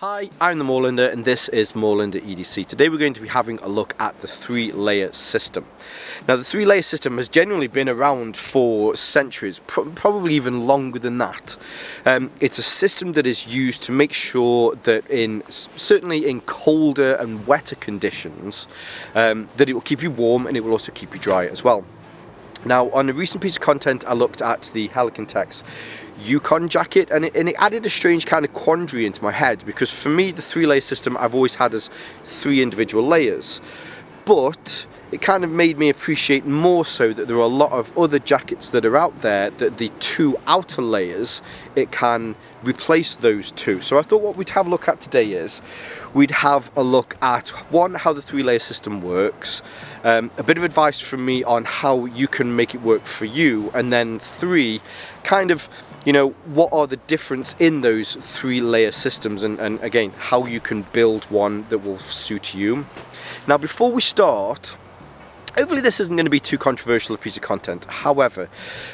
Hi, I'm the Moorlander and this is Moorlander EDC. Today we're going to be having a look at the three-layer system. Now the three-layer system has generally been around for centuries, probably even longer than that. It's a system that is used to make sure that certainly in colder and wetter conditions, that it will keep you warm and it will also keep you dry as well. Now, on a recent piece of content, I looked at the Helicon Tex Yukon jacket, and it added a strange kind of quandary into my head, because for me, the three-layer system I've always had as three individual layers. But it kind of made me appreciate more so that there are a lot of other jackets that are out there that the two outer layers, it can replace those two. So I thought what we'd have a look at today is we'd have a look at one, how the three-layer system works, a bit of advice from me on how you can make it work for you, and then three, kind of, you know, what are the difference in those three-layer systems, and again, how you can build one that will suit you. Now before we start, hopefully this isn't going to be too controversial a piece of content. However,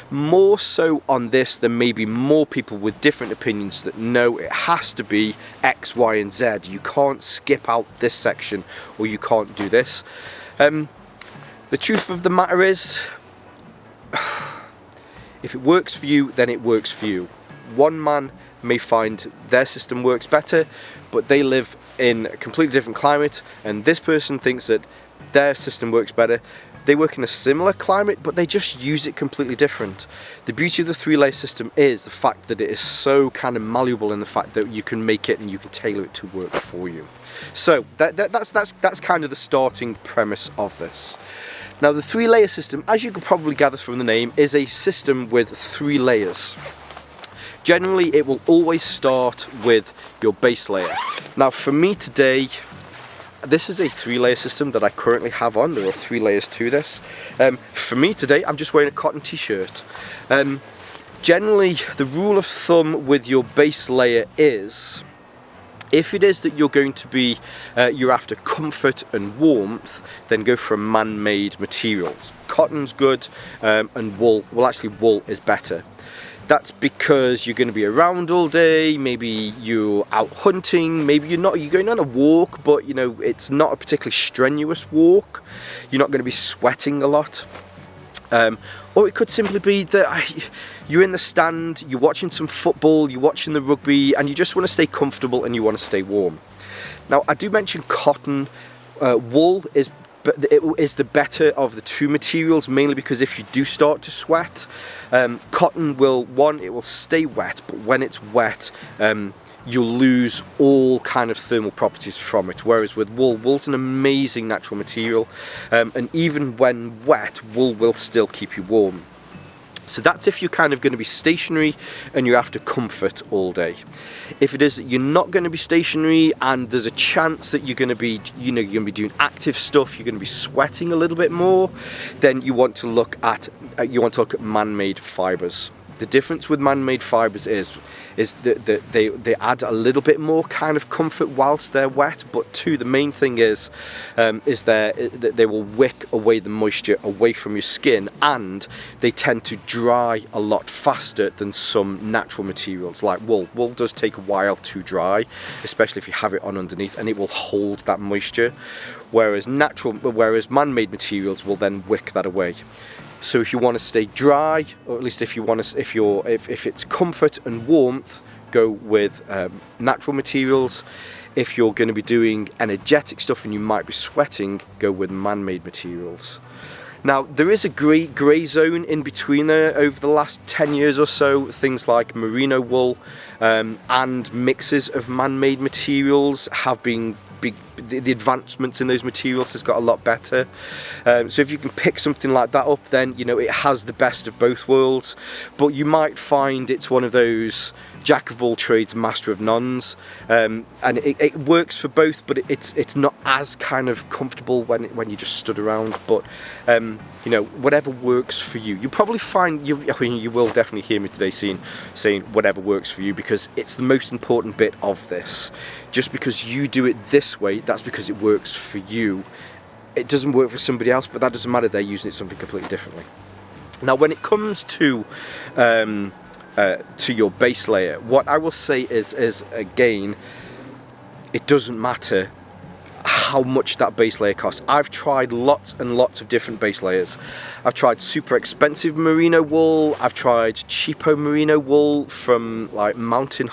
more so on this, there may be more people with different opinions that no, it has to be X, Y, and Z. You can't skip out this section, or you can't do this. The truth of the matter is, if it works for you, then it works for you. One man may find their system works better, but they live in a completely different climate, and this person thinks that their system works better. They work in a similar climate, but they just use it completely different. The beauty of the three-layer system is the fact that it is so kind of malleable in the fact that you can make it and you can tailor it to work for you. So that's kind of the starting premise of this. Now the three-layer system, as you can probably gather from the name, is a system with three layers. Generally, it will always start with your base layer. Now for me today, this is a three-layer system that I currently have on. There are three layers to this. For me today, I'm just wearing a cotton t-shirt. Generally, the rule of thumb with your base layer is, if it is that you're going to be, you're after comfort and warmth, then go for man-made materials. Cotton's good, and wool, well actually wool is better. That's because you're going to be around all day, maybe you're out hunting, maybe you're going on a walk, but you know, it's not a particularly strenuous walk. You're not going to be sweating a lot. Or it could simply be that you're in the stand, you're watching some football, you're watching the rugby, and you just want to stay comfortable and you want to stay warm. Now, I do mention cotton. Wool is the better of the two materials, mainly because if you do start to sweat, cotton will, it will stay wet, but when it's wet, you'll lose all kind of thermal properties from it. Whereas with wool's an amazing natural material, and even when wet, wool will still keep you warm. So that's if you're kind of going to be stationary and you're after comfort all day. If it is that you're not going to be stationary and there's a chance that you're going to be, you're going to be doing active stuff, you're going to be sweating a little bit more, then you want to look at man-made fibers. The difference with man-made fibers is that they add a little bit more kind of comfort whilst they're wet, but two, the main thing is that they will wick away the moisture away from your skin, and they tend to dry a lot faster than some natural materials like wool. Wool does take a while to dry, especially if you have it on underneath, and it will hold that moisture, whereas man-made materials will then wick that away. So if you want to stay dry, or at least if it's comfort and warmth, go with natural materials. If you're going to be doing energetic stuff and you might be sweating, go with man-made materials. Now there is a grey zone in between there over the last 10 years or so. Things like merino wool and mixes of man-made materials have been the advancements in those materials has got a lot better. So if you can pick something like that up, then you know it has the best of both worlds. But you might find it's one of those jack of all trades, master of nones, and it works for both, but it's not as kind of comfortable when you just stood around. But you know, whatever works for you. You probably find you will definitely hear me today saying whatever works for you, because it's the most important bit of this. Just because you do it this way, that's because it works for you. It doesn't work for somebody else, but that doesn't matter. They're using it something completely differently. Now, when it comes to your base layer, what I will say is again, it doesn't matter how much that base layer costs. I've tried lots and lots of different base layers. I've tried super expensive merino wool, I've tried cheapo merino wool from like Mountain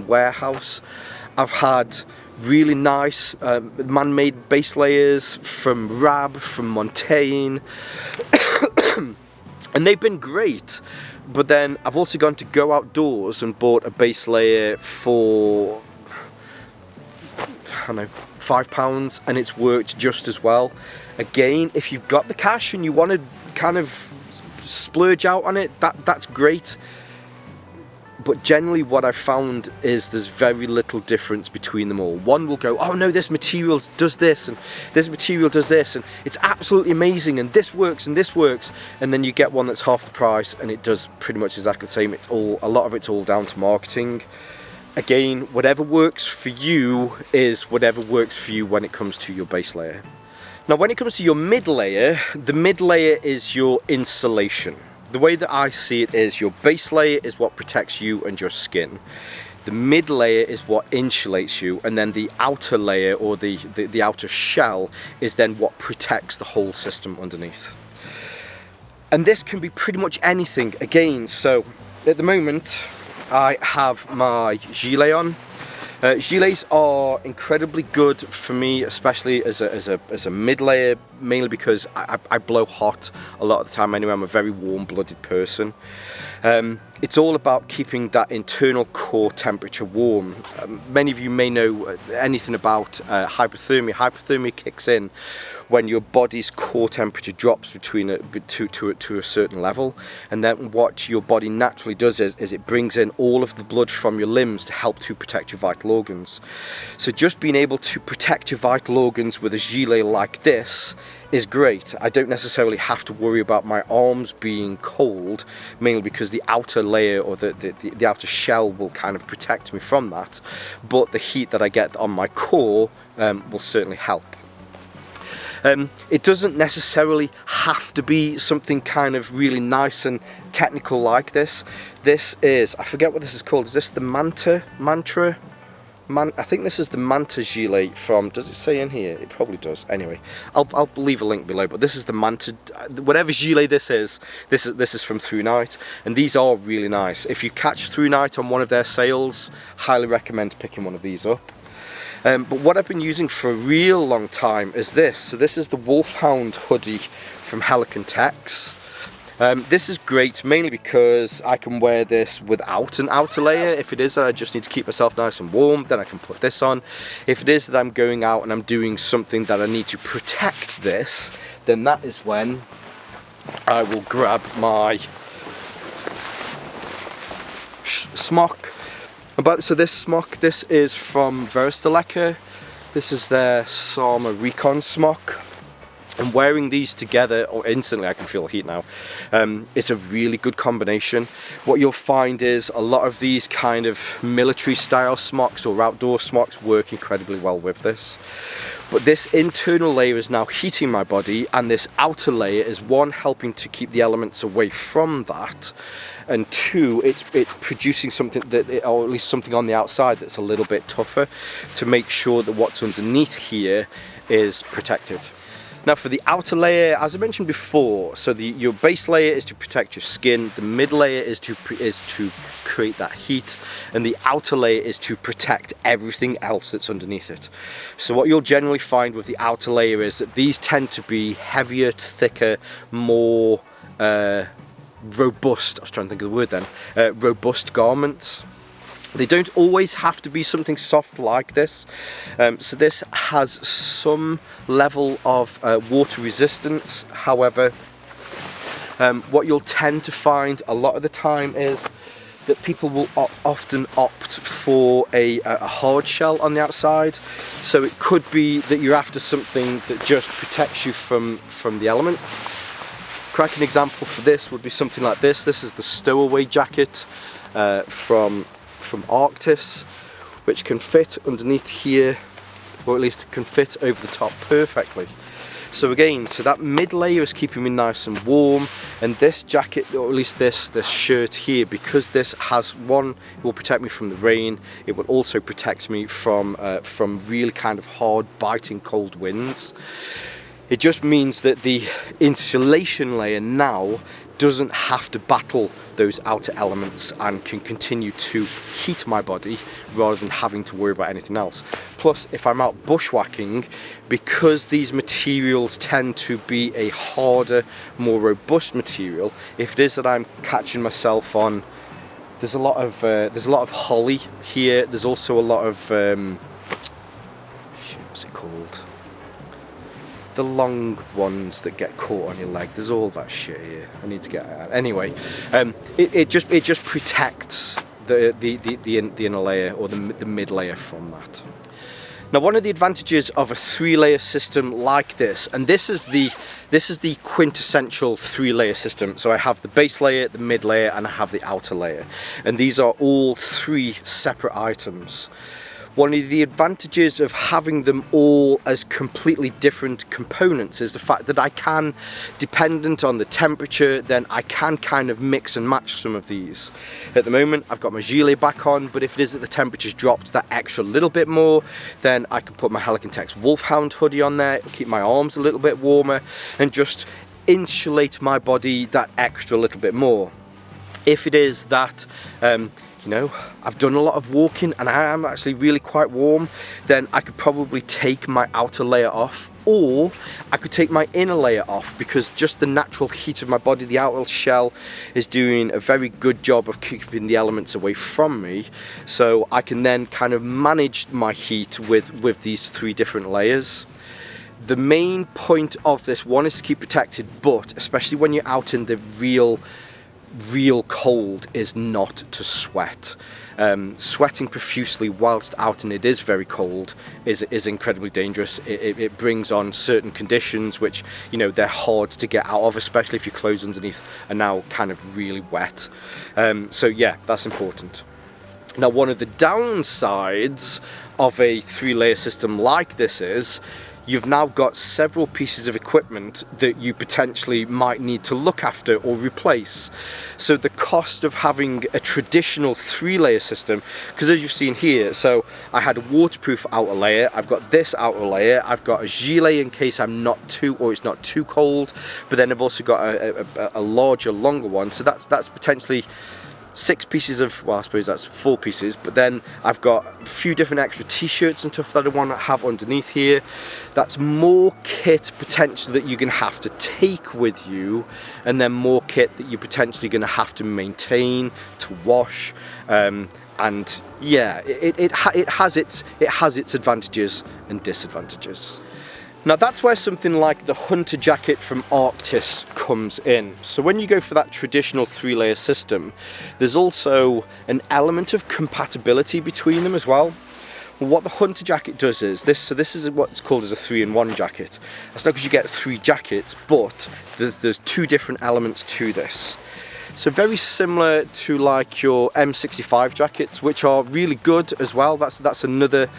Warehouse. I've had really nice man-made base layers from Rab, from Montaigne, and they've been great. But then I've also gone to Go Outdoors and bought a base layer for, I don't know, £5, and it's worked just as well. Again, if you've got the cash and you want to kind of splurge out on it, that's great. But generally what I've found is there's very little difference between them all. One will go, oh no, this material does this, and this material does this, and it's absolutely amazing, and this works, and this works. And then you get one that's half the price, and it does pretty much exactly the same. A lot of it's all down to marketing. Again, whatever works for you is whatever works for you when it comes to your base layer. Now, when it comes to your mid layer, the mid layer is your insulation. The way that I see it is your base layer is what protects you and your skin. The mid layer is what insulates you, and then the outer layer, or the outer shell, is then what protects the whole system underneath. And this can be pretty much anything. Again, so at the moment I have my gilet on. Gilets are incredibly good for me, especially as a mid layer, mainly because I blow hot a lot of the time anyway. I'm a very warm-blooded person. It's all about keeping that internal core temperature warm. Many of you may know anything about hypothermia. Hypothermia kicks in when your body's core temperature drops to a certain level, and then what your body naturally does is it brings in all of the blood from your limbs to help to protect your vital organs. So just being able to protect your vital organs with a gilet like this is great. I don't necessarily have to worry about my arms being cold, mainly because the outer layer, or the outer shell, will kind of protect me from that, but the heat that I get on my core will certainly help. It doesn't necessarily have to be something kind of really nice and technical like this. This is, I forget what this is called. Is this the Mantra? I think this is the Manta gilet from, does it say in here? It probably does. Anyway, I'll leave a link below, but this is the Manta, whatever gilet this is from Through Night, and these are really nice. If you catch Through Night on one of their sales, highly recommend picking one of these up. But what I've been using for a real long time is this. So this is the Wolfhound hoodie from Helicon Tex. This is great mainly because I can wear this without an outer layer. If it is that I just need to keep myself nice and warm, then I can put this on. If it is that I'm going out and I'm doing something that I need to protect this, then that is when I will grab my smock. So this smock, this is from Verstelecker. This is their Sama Recon smock. And wearing these together, or instantly I can feel the heat now, it's a really good combination. What you'll find is a lot of these kind of military style smocks or outdoor smocks work incredibly well with this. But this internal layer is now heating my body, and this outer layer is, one, helping to keep the elements away from that, and two, it's producing something or at least something on the outside that's a little bit tougher to make sure that what's underneath here is protected. Now for the outer layer, as I mentioned before, so your base layer is to protect your skin, the mid layer is to create that heat, and the outer layer is to protect everything else that's underneath it. So what you'll generally find with the outer layer is that these tend to be heavier, thicker, more robust, I was trying to think of the word then, robust garments. They don't always have to be something soft like this. So this has some level of water resistance. However, what you'll tend to find a lot of the time is that people will often opt for a hard shell on the outside. So it could be that you're after something that just protects you from the element. Cracking example for this would be something like this. This is the stowaway jacket from Arctis, which can fit underneath here, or at least can fit over the top perfectly. So again, so that mid layer is keeping me nice and warm, and this jacket, or at least this shirt here, because this has one, it will protect me from the rain, it will also protect me from really kind of hard biting cold winds. It just means that the insulation layer now doesn't have to battle those outer elements and can continue to heat my body rather than having to worry about anything else. Plus, if I'm out bushwhacking, because these materials tend to be a harder, more robust material, if it is that I'm catching myself on, there's a lot of holly here. There's also a lot of what's it called? The long ones that get caught on your leg. There's all that shit here. I need to get it out. Anyway, it just protects the inner layer, or the mid layer, from that. Now, one of the advantages of a 3-layer system like this, and this is the quintessential 3-layer system. So I have the base layer, the mid layer, and I have the outer layer, and these are all 3 separate items. One of the advantages of having them all as completely different components is the fact that I can, dependent on the temperature, then I can kind of mix and match some of these. At the moment, I've got my gilet back on, but if it is that the temperature's dropped that extra little bit more, then I can put my Helican Tex Wolfhound hoodie on there, keep my arms a little bit warmer, and just insulate my body that extra little bit more. If it is that you know, I've done a lot of walking and I am actually really quite warm, then I could probably take my outer layer off, or I could take my inner layer off, because just the natural heat of my body, the outer shell, is doing a very good job of keeping the elements away from me. So I can then kind of manage my heat with these 3 different layers. The main point of this one is to keep protected, but especially when you're out in the real cold, is not to sweat. Sweating profusely whilst out and it is very cold is incredibly dangerous. It brings on certain conditions which, you know, they're hard to get out of, especially if your clothes underneath are now kind of really wet. So yeah, that's important. Now, one of the downsides of a 3-layer system like this is you've now got several pieces of equipment that you potentially might need to look after or replace. So the cost of having a traditional 3-layer system, because as you've seen here, so I had a waterproof outer layer, I've got this outer layer, I've got a gilet in case I'm not too, or it's not too cold, but then I've also got a larger, longer one, so that's potentially 6 pieces of, well, I suppose that's 4 pieces, but then I've got a few different extra t-shirts and stuff that I want to have underneath here. That's more kit potentially that you're going to have to take with you, and then more kit that you're potentially going to have to maintain, to wash, and yeah, it has its advantages and disadvantages. Now, that's where something like the Hunter jacket from Arctis comes in. So when you go for that traditional 3-layer system, there's also an element of compatibility between them as well. What the Hunter jacket does is this is what's called as a 3-in-1 jacket. That's not because you get 3 jackets, but there's 2 different elements to this. So very similar to like your M65 jackets, which are really good as well. That's another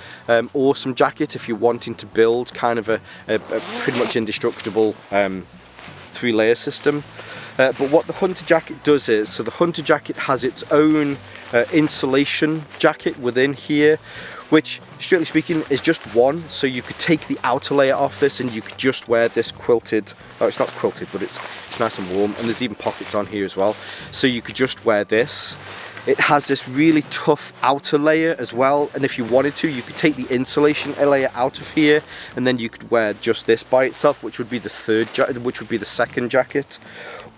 awesome jacket if you're wanting to build kind of a pretty much indestructible 3-layer system. But what the Hunter jacket does is, so the Hunter jacket has its own insulation jacket within here, which, strictly speaking, is just one. So you could take the outer layer off this and you could just wear this quilted, oh, it's not quilted, but it's nice and warm, and there's even pockets on here as well. So you could just wear this. It has this really tough outer layer as well, and if you wanted to, you could take the insulation layer out of here, and then you could wear just this by itself, which would be the second jacket.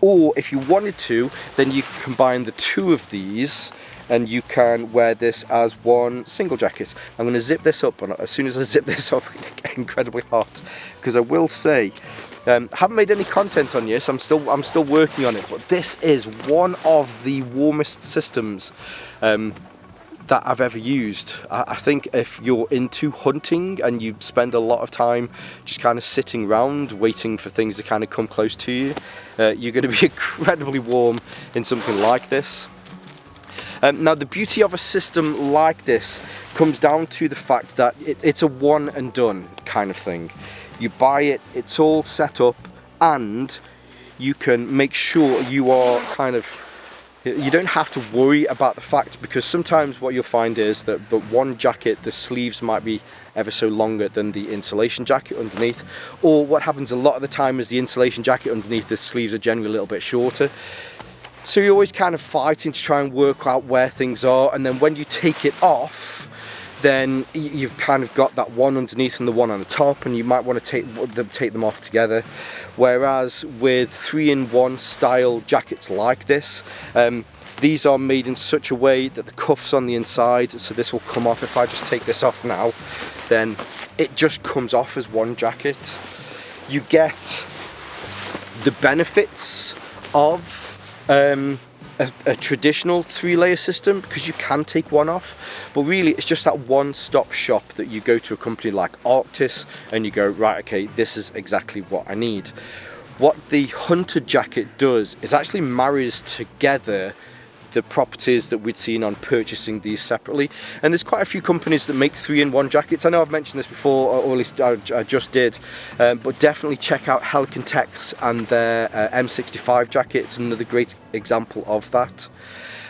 Or if you wanted to, then you could combine the 2 of these, and you can wear this as one single jacket. I'm going to zip this up, and as soon as I zip this up, it's going to get incredibly hot, because I will say, I haven't made any content on this. I'm still working on it, but this is one of the warmest systems that I've ever used. I think if you're into hunting and you spend a lot of time just kind of sitting around waiting for things to kind of come close to you, you're going to be incredibly warm in something like this. Now, the beauty of a system like this comes down to the fact that it's a one and done kind of thing. You buy it, it's all set up, and you can make sure you are you don't have to worry about the fact, because sometimes what you'll find is that one jacket, the sleeves might be ever so longer than the insulation jacket underneath, or what happens a lot of the time is the insulation jacket underneath, the sleeves are generally a little bit shorter. So you're always kind of fighting to try and work out where things are, and then when you take it off, then you've kind of got that one underneath and the one on the top, and you might want to take them off together. Whereas with 3-in-1 style jackets like this, these are made in such a way that the cuffs on the inside, so this will come off. If I just take this off now, then it just comes off as one jacket. You get the benefits of a traditional 3-layer system, because you can take one off, but really it's just that one-stop shop that you go to a company like Arctis and you go, right, okay, this is exactly what I need. What the Hunter jacket does is actually marries together the properties that we'd seen on purchasing these separately, and there's quite a few companies that make 3-in-1 jackets. I know I've mentioned this before, or at least I just did, but definitely check out Helican Tech's and their M65 jacket. It's another great example of that.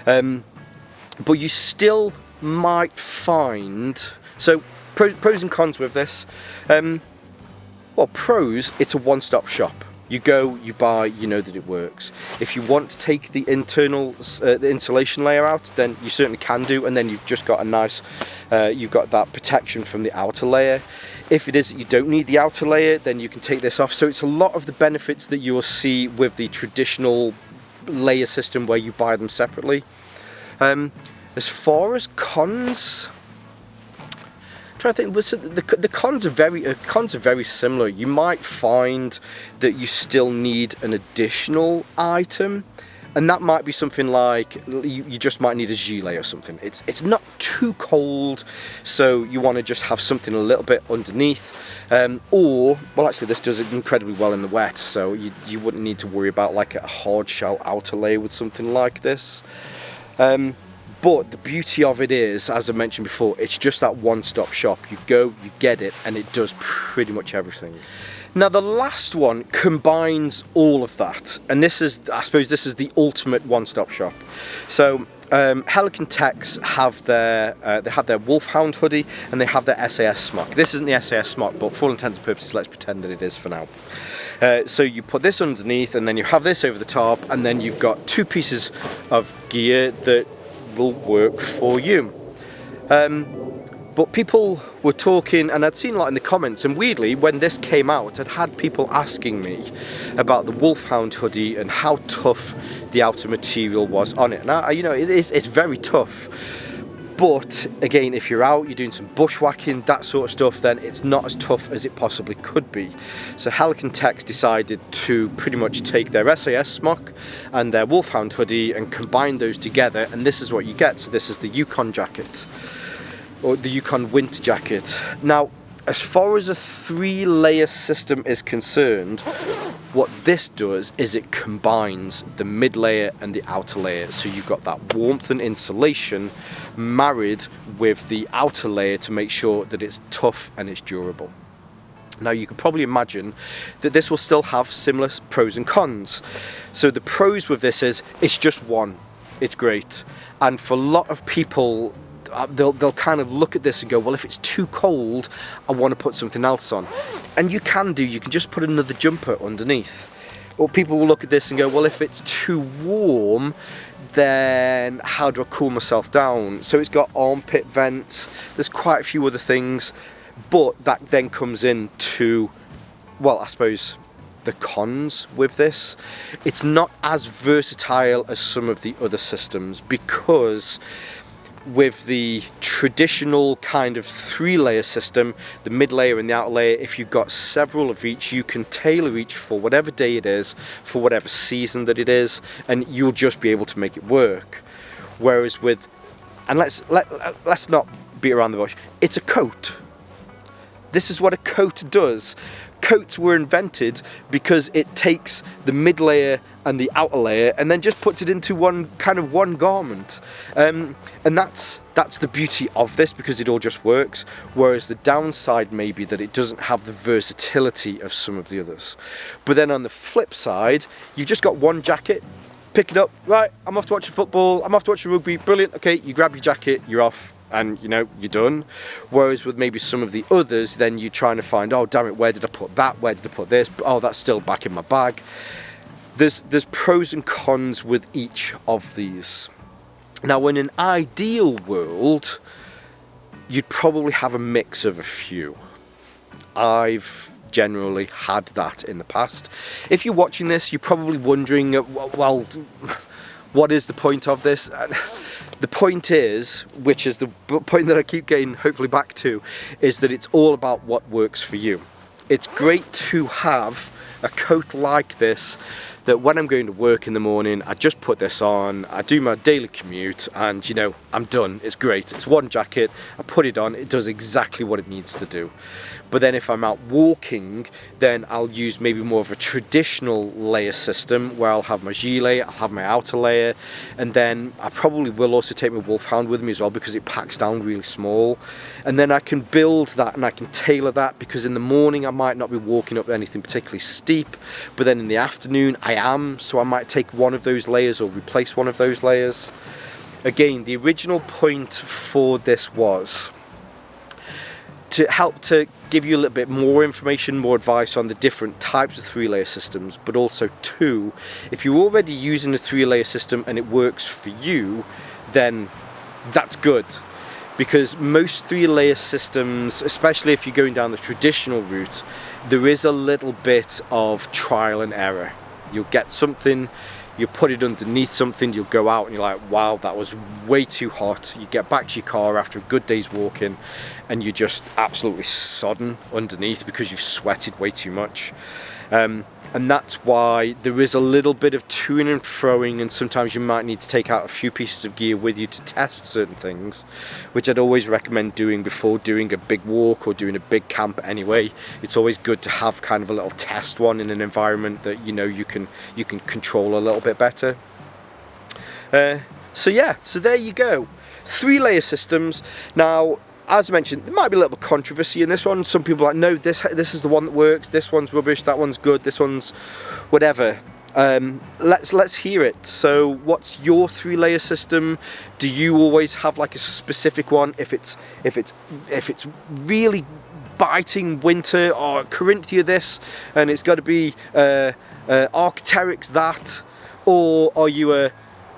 But you still might find, so pros and cons with this. Well, pros, it's a one-stop shop. You go, you buy, you know that it works. If you want to take the internal the insulation layer out, then you certainly can do, and then you've just got a nice, you've got that protection from the outer layer. If it is that you don't need the outer layer, then you can take this off. So it's a lot of the benefits that you'll see with the traditional layer system where you buy them separately. As far as cons, I'm trying to think. The cons are very similar. You might find that you still need an additional item, and that might be something like you just might need a gilet or something. It's not too cold, so you want to just have something a little bit underneath. Or, well, actually this does it incredibly well in the wet, so you wouldn't need to worry about like a hard shell outer layer with something like this. But the beauty of it is, as I mentioned before, it's just that one-stop shop. You go, you get it, and it does pretty much everything. Now the last one combines all of that, and this is, I suppose this is the ultimate one-stop shop. So Helican Techs have their Wolfhound hoodie, and they have their SAS smock. This isn't the SAS smock, but for all intents and purposes, let's pretend that it is for now. So you put this underneath, and then you have this over the top, and then you've got two pieces of gear that will work for you. But people were talking, and I'd seen a lot in the comments, and weirdly, when this came out, I'd had people asking me about the Wolfhound hoodie and how tough the outer material was on it. Now, you know, it's very tough. But again, if you're out, you're doing some bushwhacking, that sort of stuff, then it's not as tough as it possibly could be. So Helican Techs decided to pretty much take their SAS smock and their Wolfhound hoodie and combine those together, and this is what you get. So this is the Yukon jacket, or the Yukon winter jacket. Now, as far as a 3-layer system is concerned, what this does is it combines the mid layer and the outer layer. So you've got that warmth and insulation married with the outer layer to make sure that it's tough and it's durable. Now you can probably imagine that this will still have similar pros and cons. So the pros with this is it's just one, it's great. And for a lot of people, they'll kind of look at this and go, well, if it's too cold, I want to put something else on. And you can just put another jumper underneath. Or people will look at this and go, well, if it's too warm, then how do I cool myself down? So it's got armpit vents, there's quite a few other things, but that then comes into, well, I suppose the cons with this. It's not as versatile as some of the other systems, because with the traditional kind of 3-layer system, the mid layer and the outer layer, if you've got several of each, you can tailor each for whatever day it is, for whatever season that it is, and you'll just be able to make it work. Whereas with, and let's not beat around the bush, it's a coat. This is what a coat does. Coats were invented because it takes the mid layer and the outer layer and then just puts it into one garment, and that's that's the beauty of this, because it all just works. Whereas the downside may be that it doesn't have the versatility of some of the others. But then on the flip side, you've just got one jacket, pick it up, right, I'm off to watch the football, I'm off to watch the rugby, brilliant, okay, you grab your jacket, you're off, and you know, you're done. Whereas with maybe some of the others, then you're trying to find, oh damn it, where did I put that, where did I put this, oh that's still back in my bag. There's pros and cons with each of these. Now in an ideal world, you'd probably have a mix of a few. I've generally had that in the past. If you're watching this, you're probably wondering, well, what is the point of this? The point is, which is the point that I keep getting hopefully back to, is that it's all about what works for you. It's great to have a coat like this, that when I'm going to work in the morning, I just put this on, I do my daily commute, and you know, I'm done. It's great. It's one jacket, I put it on, it does exactly what it needs to do. But then if I'm out walking, then I'll use maybe more of a traditional layer system, where I'll have my gilet, I'll have my outer layer, and then I probably will also take my Wolfhound with me as well, because it packs down really small. And then I can build that and I can tailor that, because in the morning I might not be walking up anything particularly steep, but then in the afternoon I am, so I might take one of those layers or replace one of those layers. Again, the original point for this was to help to give you a little bit more information, more advice on the different types of 3-layer systems, but also two, if you're already using a 3-layer system and it works for you, then that's good. Because most 3-layer systems, especially if you're going down the traditional route, there is a little bit of trial and error. You'll get something, you put it underneath something, you'll go out and you're like, wow, that was way too hot. You get back to your car after a good day's walking and you're just absolutely sodden underneath because you've sweated way too much. And that's why there is a little bit of toing and froing, and sometimes you might need to take out a few pieces of gear with you to test certain things, which I'd always recommend doing before doing a big walk or doing a big camp anyway. It's always good to have kind of a little test one in an environment that you know you can control a little bit better. So yeah, so there you go. 3-layer systems. Now, as I mentioned, there might be a little bit of controversy in this one. Some people are like, no, this is the one that works, this one's rubbish, that one's good, this one's whatever. Let's hear it. So what's your 3-layer system? Do you always have like a specific one? If it's really biting winter, or Corinthia this, and it's got to be Arc'teryx that, or are you a,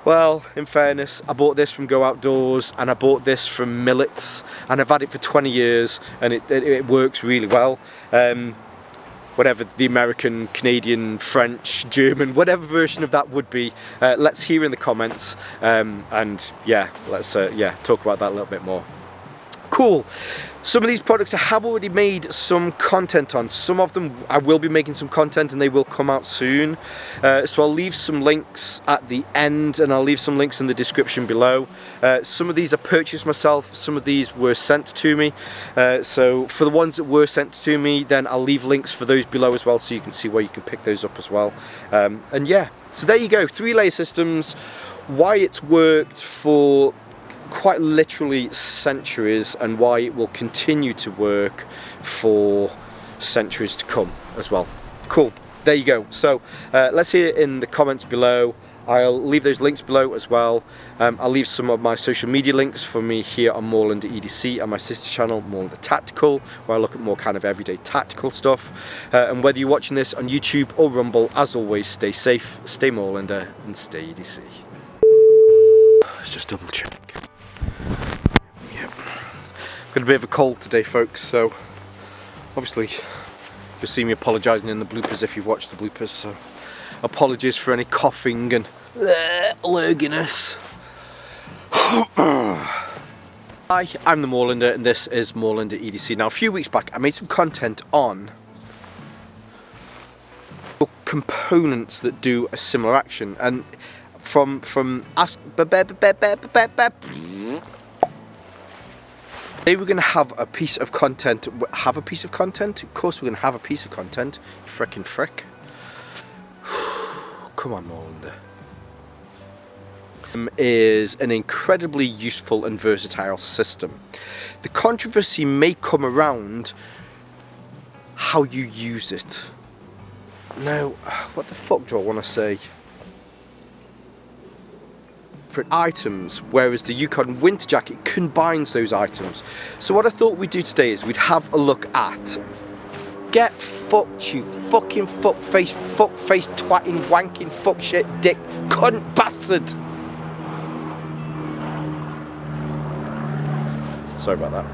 well, in fairness, I bought this from Go Outdoors and I bought this from Millets and I've had it for 20 years and it works really well. Whatever the American, Canadian, French, German, whatever version of that would be, let's hear in the comments, and yeah, let's talk about that a little bit more. Cool. Some of these products I have already made some content on. Some of them I will be making some content and they will come out soon. So I'll leave some links at the end and I'll leave some links in the description below. Some of these I purchased myself, some of these were sent to me. So for the ones that were sent to me, then I'll leave links for those below as well, so you can see where you can pick those up as well. And yeah, so there you go, 3-layer systems, why it's worked for quite literally centuries and why it will continue to work for centuries to come as well. Cool, there you go. So let's hear in the comments below. I'll leave those links below as well. I'll leave some of my social media links for me here on Moorlander EDC and my sister channel Moorlander Tactical, where I look at more kind of everyday tactical stuff. And whether you're watching this on YouTube or Rumble, as always, stay safe, stay Moorlander and stay EDC. Let's just double check. Got a bit of a cold today, folks, so obviously you'll see me apologising in the bloopers if you've watched the bloopers, so apologies for any coughing and lurginess. Hi, I'm the Moorlander and this is Moorlander EDC. Now a few weeks back I made some content on components that do a similar action, and from us today we're going to have a piece of content. Of course we're going to have a piece of content. You frickin' frick. Come on, Moorlander. Is an incredibly useful and versatile system. The controversy may come around how you use it. Now, what the fuck do I want to say? For items, whereas the Yukon winter jacket combines those items. So what I thought we'd do today is we'd have a look at get fucked, you fucking fuckface, twatting, wanking, fuck shit, dick, cunt, bastard. Sorry about that.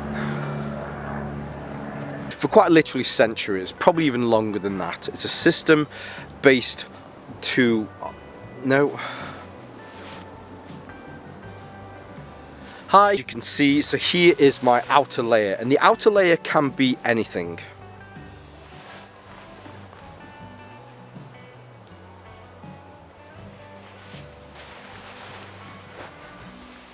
For quite literally centuries, probably even longer than that, it's a system based to... No. Hi, you can see, so here is my outer layer, and the outer layer can be anything.